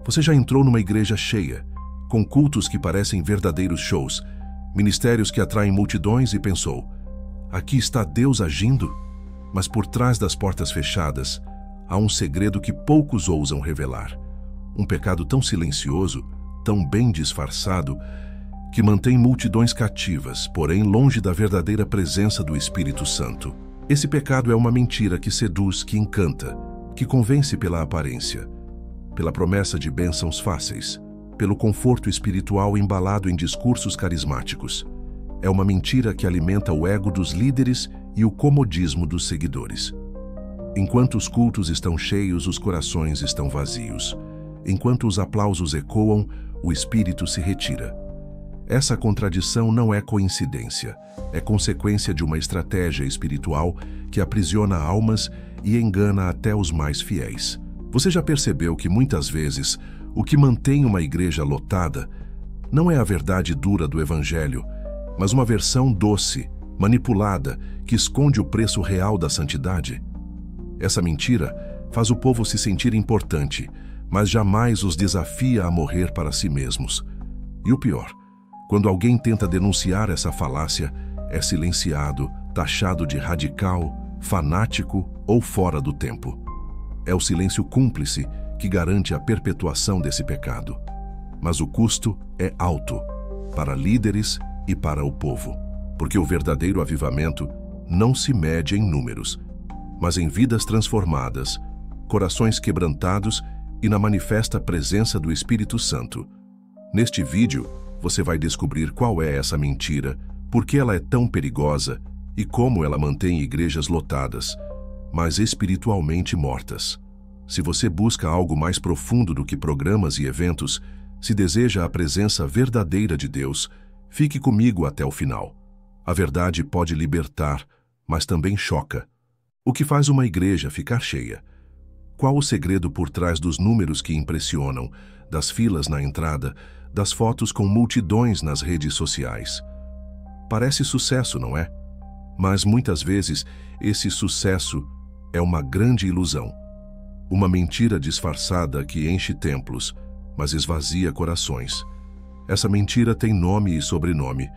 Você já entrou numa igreja cheia, com cultos que parecem verdadeiros shows, ministérios que atraem multidões e pensou: aqui está Deus agindo? Mas por trás das portas fechadas, há um segredo que poucos ousam revelar. Um pecado tão silencioso, tão bem disfarçado, que mantém multidões cativas, porém longe da verdadeira presença do Espírito Santo. Esse pecado é uma mentira que seduz, que encanta, que convence pela aparência, pela promessa de bênçãos fáceis, pelo conforto espiritual embalado em discursos carismáticos. É uma mentira que alimenta o ego dos líderes e o comodismo dos seguidores. Enquanto os cultos estão cheios, os corações estão vazios. Enquanto os aplausos ecoam, o espírito se retira. Essa contradição não é coincidência, é consequência de uma estratégia espiritual que aprisiona almas e engana até os mais fiéis. Você já percebeu que muitas vezes o que mantém uma igreja lotada não é a verdade dura do Evangelho, mas uma versão doce, manipulada, que esconde o preço real da santidade? Essa mentira faz o povo se sentir importante, mas jamais os desafia a morrer para si mesmos. E o pior, quando alguém tenta denunciar essa falácia, é silenciado, taxado de radical, fanático ou fora do tempo. É o silêncio cúmplice que garante a perpetuação desse pecado. Mas o custo é alto, para líderes e para o povo, porque o verdadeiro avivamento não se mede em números, mas em vidas transformadas, corações quebrantados e na manifesta presença do Espírito Santo. Neste vídeo, você vai descobrir qual é essa mentira, por que ela é tão perigosa e como ela mantém igrejas lotadas, mas espiritualmente mortas. Se você busca algo mais profundo do que programas e eventos, se deseja a presença verdadeira de Deus, fique comigo até o final. A verdade pode libertar, mas também choca. O que faz uma igreja ficar cheia? Qual o segredo por trás dos números que impressionam, das filas na entrada, das fotos com multidões nas redes sociais? Parece sucesso, não é? Mas muitas vezes esse sucesso é uma grande ilusão. Uma mentira disfarçada que enche templos, mas esvazia corações. Essa mentira tem nome e sobrenome: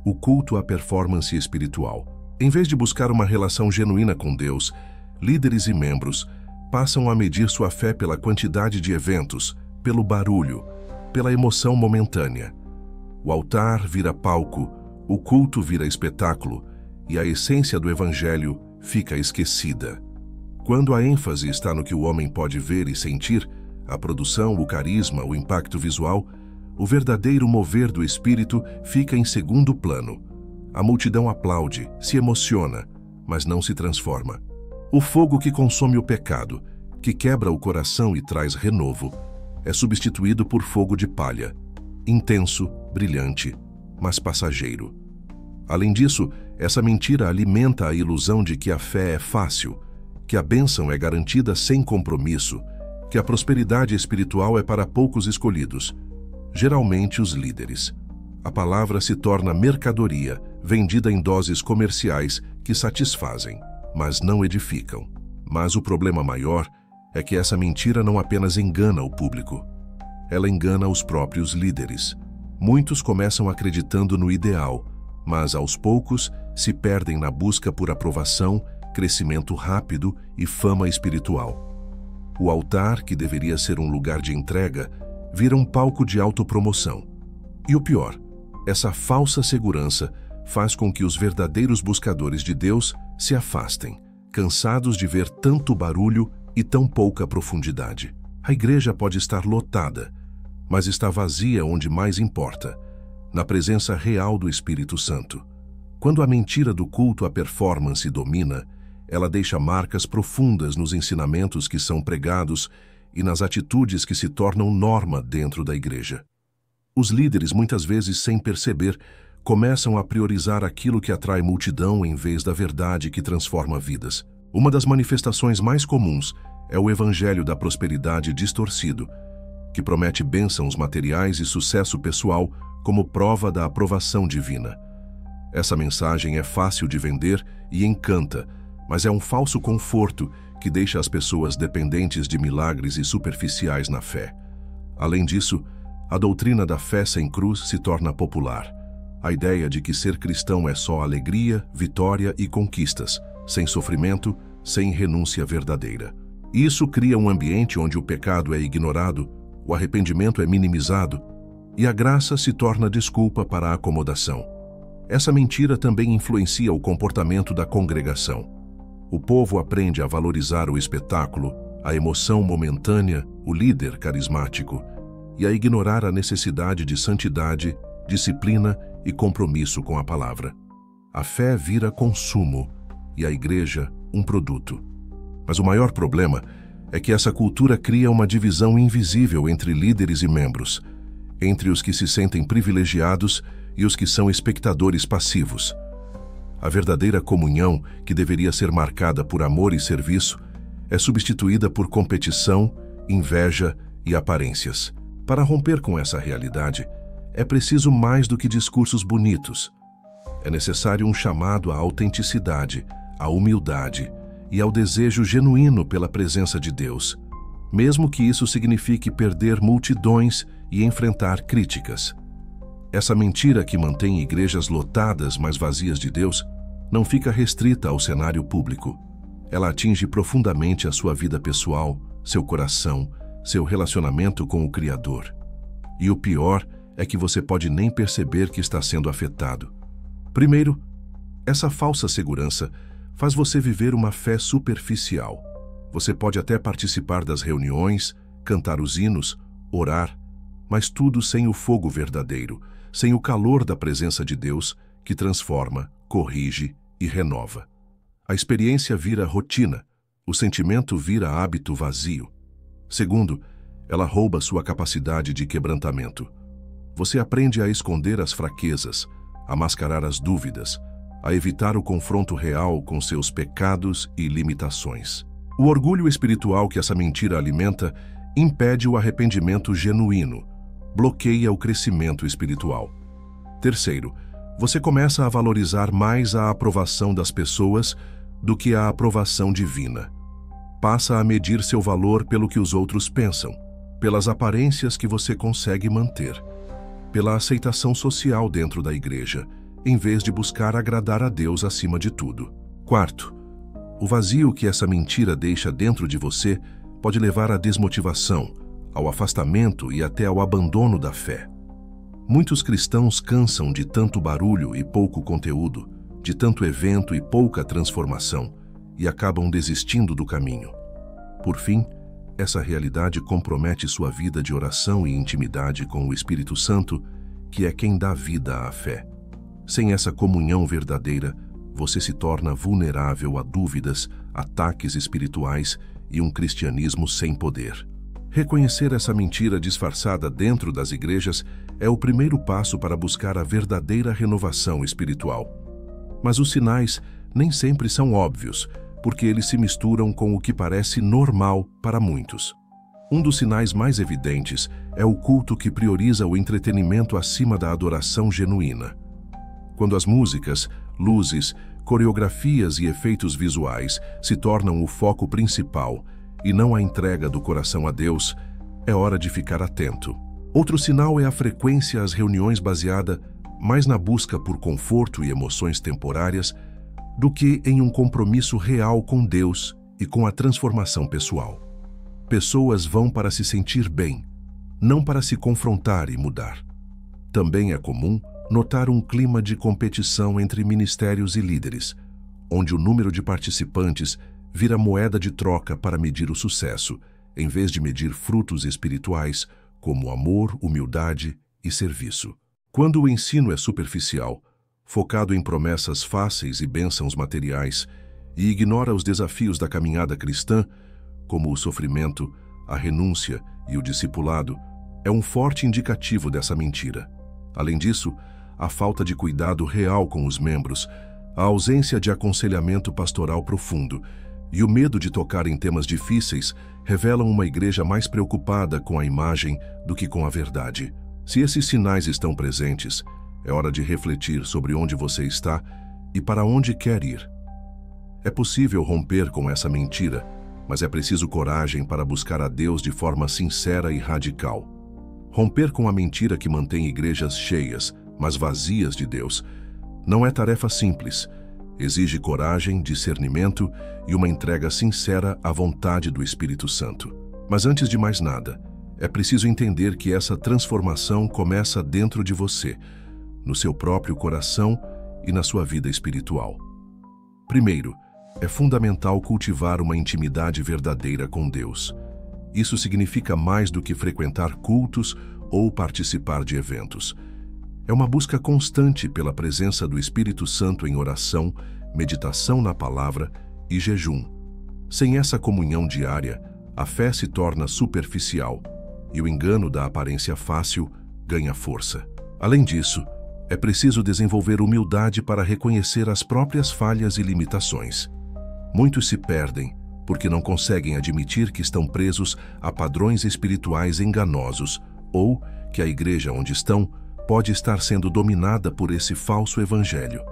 o culto à performance espiritual. Em vez de buscar uma relação genuína com Deus, líderes e membros passam a medir sua fé pela quantidade de eventos, pelo barulho, pela emoção momentânea. O altar vira palco, o culto vira espetáculo e a essência do Evangelho fica esquecida. Quando a ênfase está no que o homem pode ver e sentir, a produção, o carisma, o impacto visual, o verdadeiro mover do Espírito fica em segundo plano. A multidão aplaude, se emociona, mas não se transforma. O fogo que consome o pecado, que quebra o coração e traz renovo, é substituído por fogo de palha, intenso, brilhante, mas passageiro. Além disso, essa mentira alimenta a ilusão de que a fé é fácil, que a bênção é garantida sem compromisso, que a prosperidade espiritual é para poucos escolhidos, geralmente os líderes. A palavra se torna mercadoria, vendida em doses comerciais que satisfazem, mas não edificam. Mas o problema maior é que essa mentira não apenas engana o público, ela engana os próprios líderes. Muitos começam acreditando no ideal, mas aos poucos se perdem na busca por aprovação, crescimento rápido e fama espiritual. O altar, que deveria ser um lugar de entrega, vira um palco de autopromoção. E o pior, essa falsa segurança faz com que os verdadeiros buscadores de Deus se afastem, cansados de ver tanto barulho e tão pouca profundidade. A igreja pode estar lotada, mas está vazia onde mais importa, na presença real do Espírito Santo. Quando a mentira do culto à performance domina, ela deixa marcas profundas nos ensinamentos que são pregados e nas atitudes que se tornam norma dentro da igreja. Os líderes, muitas vezes sem perceber, começam a priorizar aquilo que atrai multidão em vez da verdade que transforma vidas. Uma das manifestações mais comuns é o evangelho da prosperidade distorcido, que promete bênçãos materiais e sucesso pessoal como prova da aprovação divina. Essa mensagem é fácil de vender e encanta, mas é um falso conforto que deixa as pessoas dependentes de milagres e superficiais na fé. Além disso, a doutrina da fé sem cruz se torna popular. A ideia de que ser cristão é só alegria, vitória e conquistas, sem sofrimento, sem renúncia verdadeira. Isso cria um ambiente onde o pecado é ignorado, o arrependimento é minimizado e a graça se torna desculpa para a acomodação. Essa mentira também influencia o comportamento da congregação. O povo aprende a valorizar o espetáculo, a emoção momentânea, o líder carismático, e a ignorar a necessidade de santidade, disciplina e compromisso com a palavra. A fé vira consumo e a igreja um produto. Mas o maior problema é que essa cultura cria uma divisão invisível entre líderes e membros, entre os que se sentem privilegiados e os que são espectadores passivos. A verdadeira comunhão, que deveria ser marcada por amor e serviço, é substituída por competição, inveja e aparências. Para romper com essa realidade, é preciso mais do que discursos bonitos. É necessário um chamado à autenticidade, à humildade e ao desejo genuíno pela presença de Deus, mesmo que isso signifique perder multidões e enfrentar críticas. Essa mentira que mantém igrejas lotadas, mas vazias de Deus, não fica restrita ao cenário público. Ela atinge profundamente a sua vida pessoal, seu coração, seu relacionamento com o Criador. E o pior é que você pode nem perceber que está sendo afetado. Primeiro, essa falsa segurança faz você viver uma fé superficial. Você pode até participar das reuniões, cantar os hinos, orar, mas tudo sem o fogo verdadeiro, sem o calor da presença de Deus, que transforma, corrige e renova. A experiência vira rotina, o sentimento vira hábito vazio. Segundo, ela rouba sua capacidade de quebrantamento. Você aprende a esconder as fraquezas, a mascarar as dúvidas, a evitar o confronto real com seus pecados e limitações. O orgulho espiritual que essa mentira alimenta impede o arrependimento genuíno, bloqueia o crescimento espiritual. Terceiro, você começa a valorizar mais a aprovação das pessoas do que a aprovação divina. Passa a medir seu valor pelo que os outros pensam, pelas aparências que você consegue manter, pela aceitação social dentro da igreja, em vez de buscar agradar a Deus acima de tudo. Quarto, o vazio que essa mentira deixa dentro de você pode levar à desmotivação, ao afastamento e até ao abandono da fé. Muitos cristãos cansam de tanto barulho e pouco conteúdo, de tanto evento e pouca transformação, e acabam desistindo do caminho. Por fim, essa realidade compromete sua vida de oração e intimidade com o Espírito Santo, que é quem dá vida à fé. Sem essa comunhão verdadeira, você se torna vulnerável a dúvidas, ataques espirituais e um cristianismo sem poder. Reconhecer essa mentira disfarçada dentro das igrejas é o primeiro passo para buscar a verdadeira renovação espiritual. Mas os sinais nem sempre são óbvios, porque eles se misturam com o que parece normal para muitos. Um dos sinais mais evidentes é o culto que prioriza o entretenimento acima da adoração genuína. Quando as músicas, luzes, coreografias e efeitos visuais se tornam o foco principal e não a entrega do coração a Deus, é hora de ficar atento. Outro sinal é a frequência às reuniões baseada mais na busca por conforto e emoções temporárias do que em um compromisso real com Deus e com a transformação pessoal. Pessoas vão para se sentir bem, não para se confrontar e mudar. Também é comum notar um clima de competição entre ministérios e líderes, onde o número de participantes vira moeda de troca para medir o sucesso, em vez de medir frutos espirituais como amor, humildade e serviço. Quando o ensino é superficial, focado em promessas fáceis e bênçãos materiais, e ignora os desafios da caminhada cristã, como o sofrimento, a renúncia e o discipulado, é um forte indicativo dessa mentira. Além disso, a falta de cuidado real com os membros, a ausência de aconselhamento pastoral profundo e o medo de tocar em temas difíceis revelam uma igreja mais preocupada com a imagem do que com a verdade. Se esses sinais estão presentes, é hora de refletir sobre onde você está e para onde quer ir. É possível romper com essa mentira, mas é preciso coragem para buscar a Deus de forma sincera e radical. Romper com a mentira que mantém igrejas cheias, mas vazias de Deus, não é tarefa simples. Exige coragem, discernimento e uma entrega sincera à vontade do Espírito Santo. Mas antes de mais nada, é preciso entender que essa transformação começa dentro de você, no seu próprio coração e na sua vida espiritual. Primeiro, é fundamental cultivar uma intimidade verdadeira com Deus. Isso significa mais do que frequentar cultos ou participar de eventos. É uma busca constante pela presença do Espírito Santo em oração, meditação na palavra e jejum. Sem essa comunhão diária, a fé se torna superficial e o engano da aparência fácil ganha força. Além disso, é preciso desenvolver humildade para reconhecer as próprias falhas e limitações. Muitos se perdem porque não conseguem admitir que estão presos a padrões espirituais enganosos ou que a igreja onde estão pode estar sendo dominada por esse falso evangelho.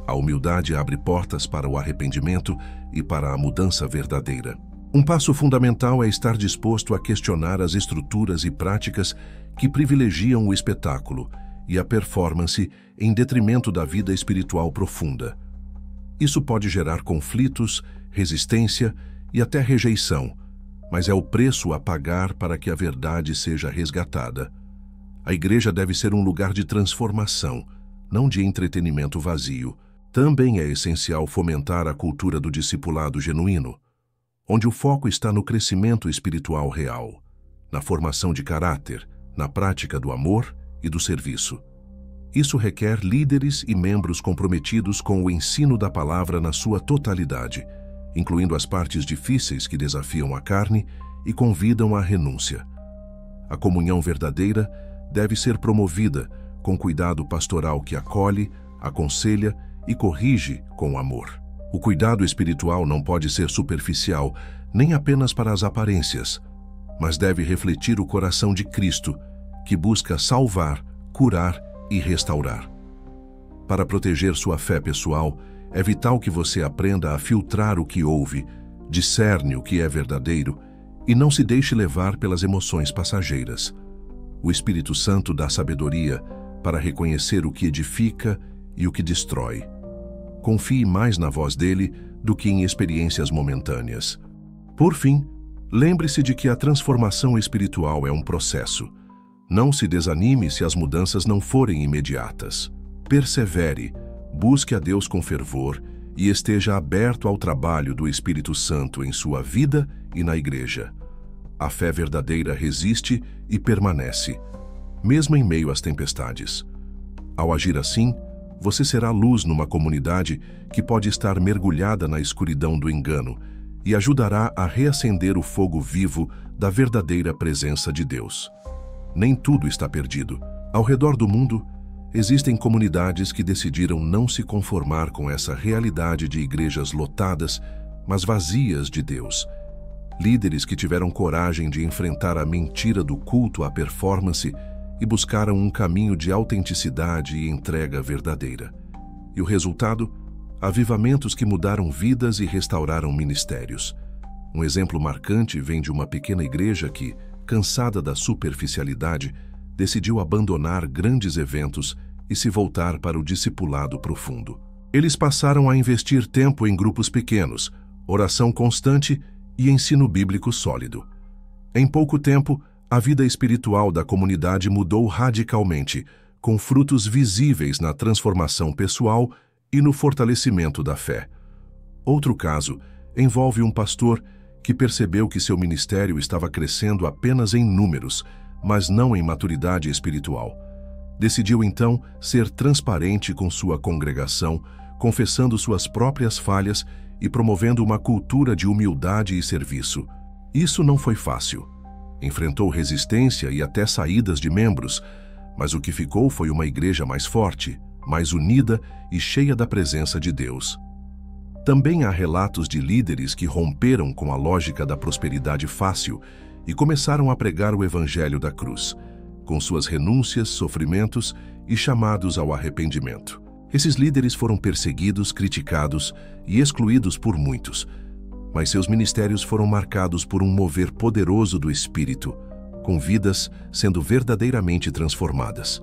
A humildade abre portas para o arrependimento e para a mudança verdadeira. Um passo fundamental é estar disposto a questionar as estruturas e práticas que privilegiam o espetáculo e a performance em detrimento da vida espiritual profunda. Isso pode gerar conflitos, resistência e até rejeição, mas é o preço a pagar para que a verdade seja resgatada. A igreja deve ser um lugar de transformação, não de entretenimento vazio. Também é essencial fomentar a cultura do discipulado genuíno, onde o foco está no crescimento espiritual real, na formação de caráter, na prática do amor e do serviço. Isso requer líderes e membros comprometidos com o ensino da palavra na sua totalidade, incluindo as partes difíceis que desafiam a carne e convidam à renúncia. A comunhão verdadeira deve ser promovida com cuidado pastoral que acolhe, aconselha e corrige com amor. O cuidado espiritual não pode ser superficial, nem apenas para as aparências, mas deve refletir o coração de Cristo, que busca salvar, curar e restaurar. Para proteger sua fé pessoal, é vital que você aprenda a filtrar o que ouve, discerne o que é verdadeiro e não se deixe levar pelas emoções passageiras. O Espírito Santo dá sabedoria para reconhecer o que edifica e o que destrói. Confie mais na voz dele do que em experiências momentâneas. Por fim, lembre-se de que a transformação espiritual é um processo. Não se desanime se as mudanças não forem imediatas. Persevere, busque a Deus com fervor e esteja aberto ao trabalho do Espírito Santo em sua vida e na igreja. A fé verdadeira resiste e permanece, mesmo em meio às tempestades. Ao agir assim, você será luz numa comunidade que pode estar mergulhada na escuridão do engano e ajudará a reacender o fogo vivo da verdadeira presença de Deus. Nem tudo está perdido. Ao redor do mundo, existem comunidades que decidiram não se conformar com essa realidade de igrejas lotadas, mas vazias de Deus. Líderes que tiveram coragem de enfrentar a mentira do culto à performance e buscaram um caminho de autenticidade e entrega verdadeira. E o resultado? Avivamentos que mudaram vidas e restauraram ministérios. Um exemplo marcante vem de uma pequena igreja que, cansada da superficialidade, decidiu abandonar grandes eventos e se voltar para o discipulado profundo. Eles passaram a investir tempo em grupos pequenos, oração constante e ensino bíblico sólido. Em pouco tempo, a vida espiritual da comunidade mudou radicalmente, com frutos visíveis na transformação pessoal e no fortalecimento da fé. Outro caso envolve um pastor que percebeu que seu ministério estava crescendo apenas em números, mas não em maturidade espiritual. Decidiu então ser transparente com sua congregação, confessando suas próprias falhas e promovendo uma cultura de humildade e serviço. Isso não foi fácil. Enfrentou resistência e até saídas de membros, mas o que ficou foi uma igreja mais forte, mais unida e cheia da presença de Deus. Também há relatos de líderes que romperam com a lógica da prosperidade fácil e começaram a pregar o evangelho da cruz, com suas renúncias, sofrimentos e chamados ao arrependimento. Esses líderes foram perseguidos, criticados e excluídos por muitos, mas seus ministérios foram marcados por um mover poderoso do Espírito, com vidas sendo verdadeiramente transformadas.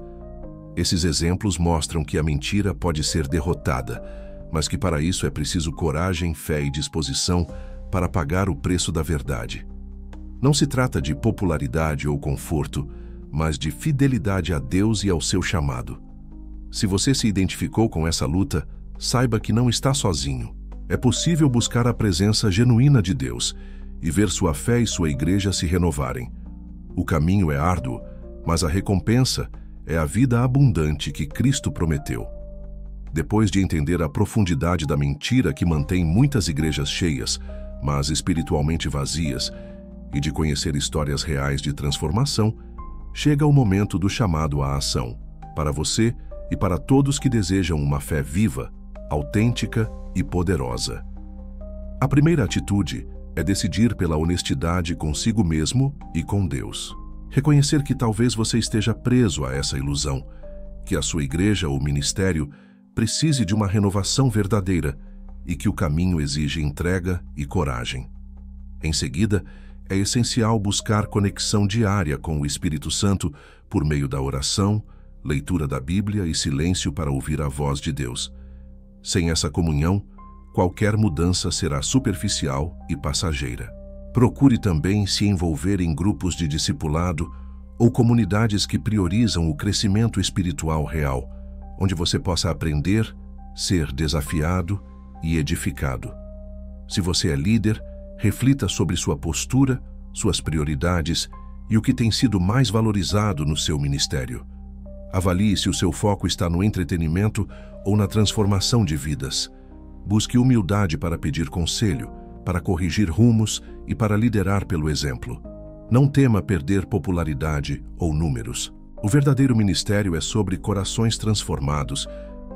Esses exemplos mostram que a mentira pode ser derrotada, mas que para isso é preciso coragem, fé e disposição para pagar o preço da verdade. Não se trata de popularidade ou conforto, mas de fidelidade a Deus e ao seu chamado. Se você se identificou com essa luta, saiba que não está sozinho. É possível buscar a presença genuína de Deus e ver sua fé e sua igreja se renovarem. O caminho é árduo, mas a recompensa é a vida abundante que Cristo prometeu. Depois de entender a profundidade da mentira que mantém muitas igrejas cheias, mas espiritualmente vazias, e de conhecer histórias reais de transformação, chega o momento do chamado à ação, para você e para todos que desejam uma fé viva, autêntica e poderosa. A primeira atitude é decidir pela honestidade consigo mesmo e com Deus. Reconhecer que talvez você esteja preso a essa ilusão, que a sua igreja ou ministério precise de uma renovação verdadeira e que o caminho exige entrega e coragem. Em seguida, é essencial buscar conexão diária com o Espírito Santo por meio da oração, leitura da Bíblia e silêncio para ouvir a voz de Deus. Sem essa comunhão, qualquer mudança será superficial e passageira. Procure também se envolver em grupos de discipulado ou comunidades que priorizam o crescimento espiritual real, onde você possa aprender, ser desafiado e edificado. Se você é líder, reflita sobre sua postura, suas prioridades e o que tem sido mais valorizado no seu ministério. Avalie se o seu foco está no entretenimento ou na transformação de vidas. Busque humildade para pedir conselho, para corrigir rumos e para liderar pelo exemplo. Não tema perder popularidade ou números. O verdadeiro ministério é sobre corações transformados,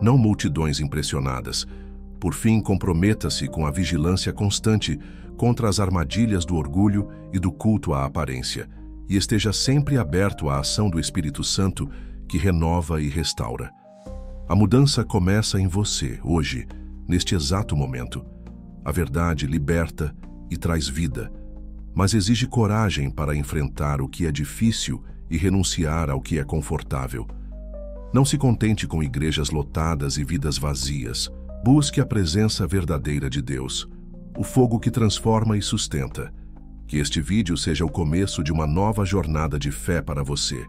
não multidões impressionadas. Por fim, comprometa-se com a vigilância constante contra as armadilhas do orgulho e do culto à aparência, e esteja sempre aberto à ação do Espírito Santo que renova e restaura. A mudança começa em você, hoje, neste exato momento. A verdade liberta e traz vida, mas exige coragem para enfrentar o que é difícil e renunciar ao que é confortável. Não se contente com igrejas lotadas e vidas vazias. Busque a presença verdadeira de Deus, o fogo que transforma e sustenta. Que este vídeo seja o começo de uma nova jornada de fé para você.